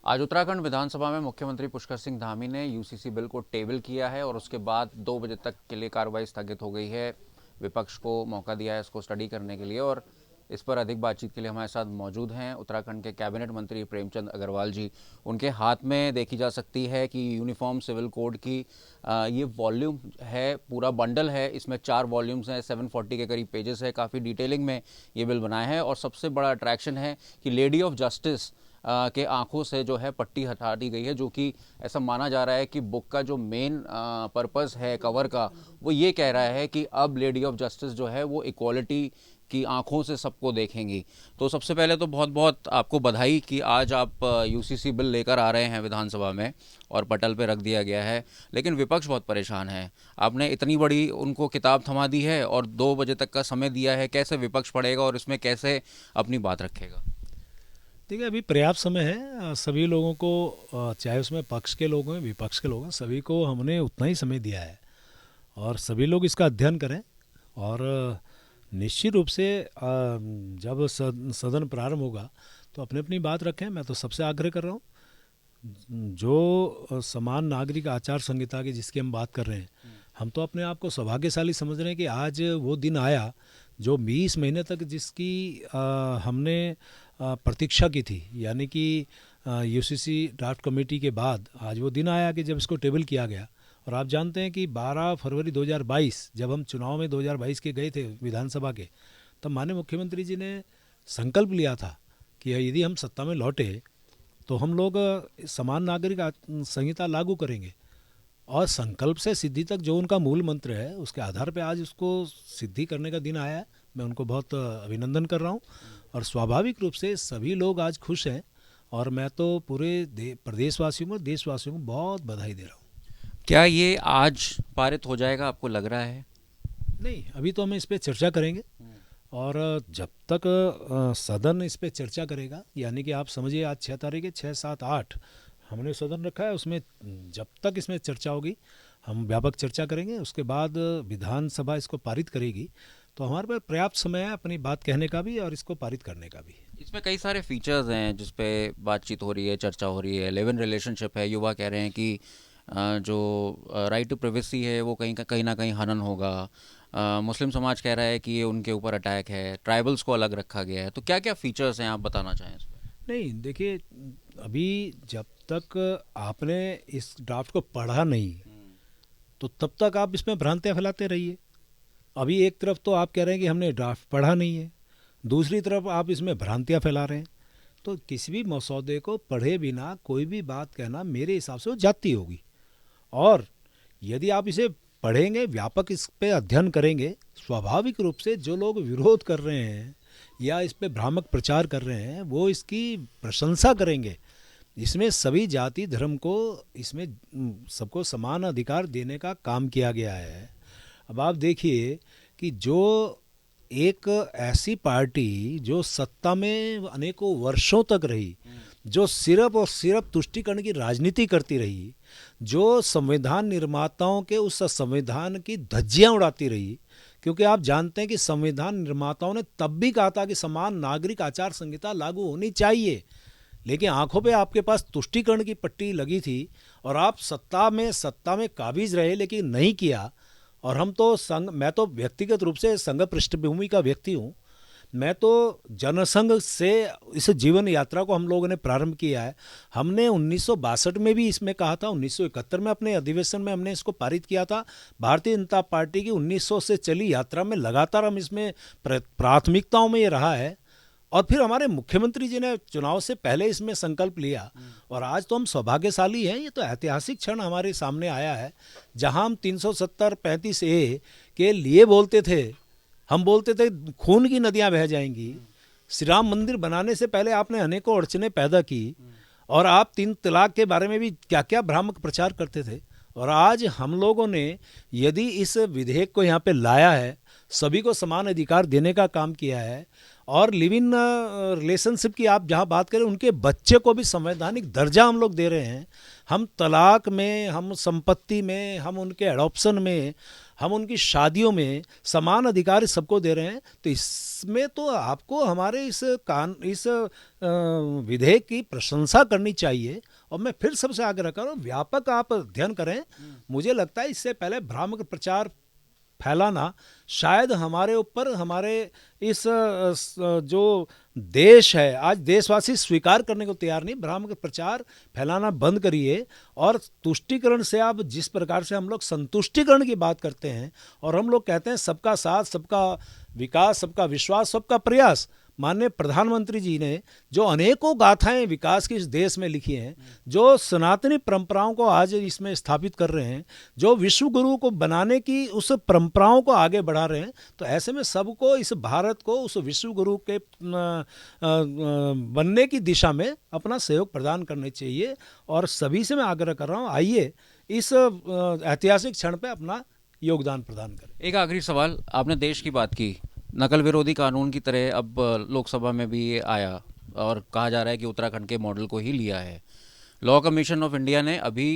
आज उत्तराखंड विधानसभा में मुख्यमंत्री पुष्कर सिंह धामी ने यूसीसी बिल को टेबल किया है और उसके बाद 2 बजे तक के लिए कार्रवाई स्थगित हो गई है। विपक्ष को मौका दिया है इसको स्टडी करने के लिए और इस पर अधिक बातचीत के लिए हमारे साथ मौजूद हैं उत्तराखंड के कैबिनेट मंत्री प्रेमचंद अग्रवाल जी। उनके हाथ में देखी जा सकती है कि यूनिफॉर्म सिविल कोड की ये वॉल्यूम है, पूरा बंडल है। इसमें 4 वॉल्यूम्स हैं, 740 के करीब पेजेस है। काफ़ी डिटेलिंग में ये बिल बनाया है और सबसे बड़ा अट्रैक्शन है कि लेडी ऑफ जस्टिस के आंखों से जो है पट्टी हटा दी गई है, जो कि ऐसा माना जा रहा है कि बुक का जो मेन पर्पस है कवर का, वो ये कह रहा है कि अब लेडी ऑफ जस्टिस जो है वो इक्वालिटी की आंखों से सबको देखेंगी। तो सबसे पहले तो बहुत बहुत आपको बधाई कि आज आप यूसीसी बिल लेकर आ रहे हैं विधानसभा में और पटल पे रख दिया गया है। लेकिन विपक्ष बहुत परेशान है। आपने इतनी बड़ी उनको किताब थमा दी है और 2 बजे तक का समय दिया है। कैसे विपक्ष पढ़ेगा और इसमें कैसे अपनी बात रखेगा? देखिए, अभी पर्याप्त समय है। सभी लोगों को, चाहे उसमें पक्ष के लोग हैं विपक्ष के लोग हैं, सभी को हमने उतना ही समय दिया है और सभी लोग इसका अध्ययन करें। और निश्चित रूप से जब सदन प्रारंभ होगा तो अपनी अपनी बात रखें। मैं तो सबसे आग्रह कर रहा हूँ, जो समान नागरिक आचार संहिता की जिसकी हम बात कर रहे हैं, हम तो अपने आप को सौभाग्यशाली समझ रहे हैं कि आज वो दिन आया जो 20 महीने तक जिसकी हमने प्रतीक्षा की थी, यानी कि यूसीसी ड्राफ्ट कमेटी के बाद आज वो दिन आया कि जब इसको टेबल किया गया। और आप जानते हैं कि 12 फरवरी 2022 जब हम चुनाव में 2022 के गए थे विधानसभा के, तब माननीय मुख्यमंत्री जी ने संकल्प लिया था कि यदि हम सत्ता में लौटे तो हम लोग समान नागरिक संहिता लागू करेंगे। और संकल्प से सिद्धि तक जो उनका मूल मंत्र है, उसके आधार पर आज उसको सिद्धि करने का दिन आया है। मैं उनको बहुत अभिनंदन कर रहा हूँ और स्वाभाविक रूप से सभी लोग आज खुश हैं और मैं तो पूरे प्रदेशवासियों को, देशवासियों को बहुत बधाई दे रहा हूँ। क्या ये आज पारित हो जाएगा, आपको लग रहा है? नहीं, अभी तो हम इस पर चर्चा करेंगे और जब तक सदन इस पर चर्चा करेगा, यानी कि आप समझिए आज 6 तारीख है, 6, 7, 8 हमने सदन रखा है, उसमें जब तक इसमें चर्चा होगी हम व्यापक चर्चा करेंगे। उसके बाद विधानसभा इसको पारित करेगी तो हमारे पास पर्याप्त समय है अपनी बात कहने का भी और इसको पारित करने का भी। इसमें कई सारे फीचर्स हैं जिस पे बातचीत हो रही है, चर्चा हो रही है। लिव इन रिलेशनशिप है, युवा कह रहे हैं कि जो राइट टू प्राइवेसी है वो कहीं ना कहीं हनन होगा। मुस्लिम समाज कह रहा है कि ये उनके ऊपर अटैक है। ट्राइबल्स को अलग रखा गया है। तो क्या क्या फीचर्स हैं, आप बताना चाहें इस पर? नहीं, देखिए, अभी जब तक आपने इस ड्राफ्ट को पढ़ा नहीं तो तब तक आप इसमें भ्रांतियाँ फैलाते रहिए। अभी एक तरफ तो आप कह रहे हैं कि हमने ड्राफ्ट पढ़ा नहीं है, दूसरी तरफ आप इसमें भ्रांतियाँ फैला रहे हैं। तो किसी भी मसौदे को पढ़े बिना कोई भी बात कहना मेरे हिसाब से वो जाती होगी। और यदि आप इसे पढ़ेंगे, व्यापक इस पे अध्ययन करेंगे, स्वाभाविक रूप से जो लोग विरोध कर रहे हैं या इस पे भ्रामक प्रचार कर रहे हैं वो इसकी प्रशंसा करेंगे। इसमें सभी जाति धर्म को, इसमें सबको समान अधिकार देने का काम किया गया है। अब आप देखिए कि जो एक ऐसी पार्टी जो सत्ता में अनेकों वर्षों तक रही, जो सिर्फ और सिर्फ तुष्टीकरण की राजनीति करती रही, जो संविधान निर्माताओं के उस संविधान की धज्जियां उड़ाती रही, क्योंकि आप जानते हैं कि संविधान निर्माताओं ने तब भी कहा था कि समान नागरिक आचार संहिता लागू होनी चाहिए, लेकिन आंखों पे आपके पास तुष्टीकरण की पट्टी लगी थी और आप सत्ता में काबिज रहे लेकिन नहीं किया। और हम तो मैं तो व्यक्तिगत रूप से संघ पृष्ठभूमि का व्यक्ति हूँ। मैं तो जनसंघ से इस जीवन यात्रा को हम लोगों ने प्रारंभ किया है। हमने 1962 में भी इसमें कहा था, 1971 में अपने अधिवेशन में हमने इसको पारित किया था। भारतीय जनता पार्टी की 1900 से चली यात्रा में लगातार हम इसमें प्राथमिकताओं में ये रहा है। और फिर हमारे मुख्यमंत्री जी ने चुनाव से पहले इसमें संकल्प लिया और आज तो हम सौभाग्यशाली हैं। ये तो ऐतिहासिक क्षण हमारे सामने आया है जहां हम 370-35A के लिए बोलते थे। हम बोलते थे खून की नदियां बह जाएंगी। श्री राम मंदिर बनाने से पहले आपने अनेकों अड़चने पैदा की और आप 3 तलाक के बारे में भी क्या क्या भ्रामक प्रचार करते थे। और आज हम लोगों ने यदि इस विधेयक को यहाँ पे लाया है, सभी को समान अधिकार देने का काम किया है, और लिव इन रिलेशनशिप की आप जहाँ बात करें, उनके बच्चे को भी संवैधानिक दर्जा हम लोग दे रहे हैं। हम तलाक में, हम संपत्ति में, हम उनके एडॉप्शन में, हम उनकी शादियों में समान अधिकार सबको दे रहे हैं। तो इसमें तो आपको हमारे इस विधेयक की प्रशंसा करनी चाहिए। और मैं फिर सबसे आग्रह कर रहा हूँ, व्यापक आप अध्ययन करें। मुझे लगता है इससे पहले भ्रामक प्रचार फैलाना शायद हमारे ऊपर, हमारे इस जो देश है, आज देशवासी स्वीकार करने को तैयार नहीं। भ्रामक प्रचार फैलाना बंद करिए, और तुष्टीकरण से आप जिस प्रकार से हम लोग संतुष्टिकरण की बात करते हैं और हम लोग कहते हैं सबका साथ, सबका विकास, सबका विश्वास, सबका प्रयास, माननीय प्रधानमंत्री जी ने जो अनेकों गाथाएं विकास की इस देश में लिखी हैं, जो सनातनी परंपराओं को आज इसमें स्थापित कर रहे हैं, जो विश्व गुरु को बनाने की उस परंपराओं को आगे बढ़ा रहे हैं, तो ऐसे में सबको इस भारत को उस विश्व गुरु के बनने की दिशा में अपना सहयोग प्रदान करने चाहिए। और सभी से मैं आग्रह कर रहा हूँ, आइए इस ऐतिहासिक क्षण पे अपना योगदान प्रदान करें। एक आखिरी सवाल, आपने देश की बात की, नकल विरोधी कानून की तरह अब लोकसभा में भी ये आया और कहा जा रहा है कि उत्तराखंड के मॉडल को ही लिया है। लॉ कमीशन ऑफ इंडिया ने अभी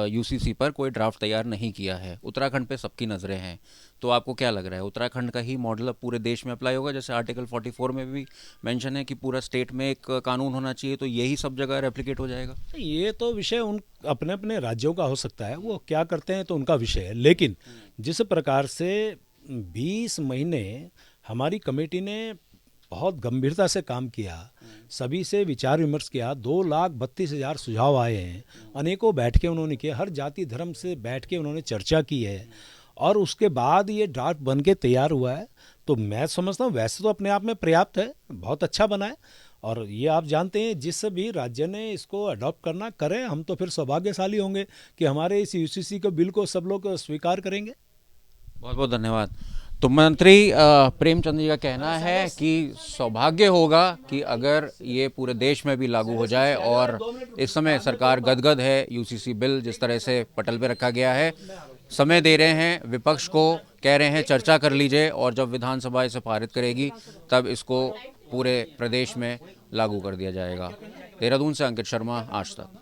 यूसीसी पर कोई ड्राफ्ट तैयार नहीं किया है। उत्तराखंड पे सबकी नज़रें हैं, तो आपको क्या लग रहा है, उत्तराखंड का ही मॉडल अब पूरे देश में अप्लाई होगा? जैसे आर्टिकल 44 में भी मेंशन है कि पूरा स्टेट में एक कानून होना चाहिए, तो यही सब जगह रेप्लिकेट हो जाएगा? ये तो विषय उन अपने अपने राज्यों का हो सकता है, वो क्या करते हैं तो उनका विषय है। लेकिन जिस प्रकार से 20 महीने हमारी कमेटी ने बहुत गंभीरता से काम किया, सभी से विचार विमर्श किया, 2,32,000 सुझाव आए हैं, अनेकों बैठकें उन्होंने किए, हर जाति धर्म से बैठ के उन्होंने चर्चा की है, और उसके बाद ये ड्राफ्ट बन के तैयार हुआ है। तो मैं समझता हूँ वैसे तो अपने आप में पर्याप्त है, बहुत अच्छा बना है। और ये आप जानते हैं, जिस भी राज्य ने इसको अडॉप्ट करना करें, हम तो फिर सौभाग्यशाली होंगे कि हमारे इस यूसीसी के बिल को सब लोग स्वीकार करेंगे। बहुत बहुत धन्यवाद। तो मंत्री प्रेमचंद जी का कहना है कि सौभाग्य होगा कि अगर ये पूरे देश में भी लागू हो जाए, और इस समय सरकार गदगद है, यूसीसी बिल जिस तरह से पटल पे रखा गया है, समय दे रहे हैं विपक्ष को, कह रहे हैं चर्चा कर लीजिए, और जब विधानसभा इसे पारित करेगी तब इसको पूरे प्रदेश में लागू कर दिया जाएगा। देहरादून से अंकित शर्मा, आज तक।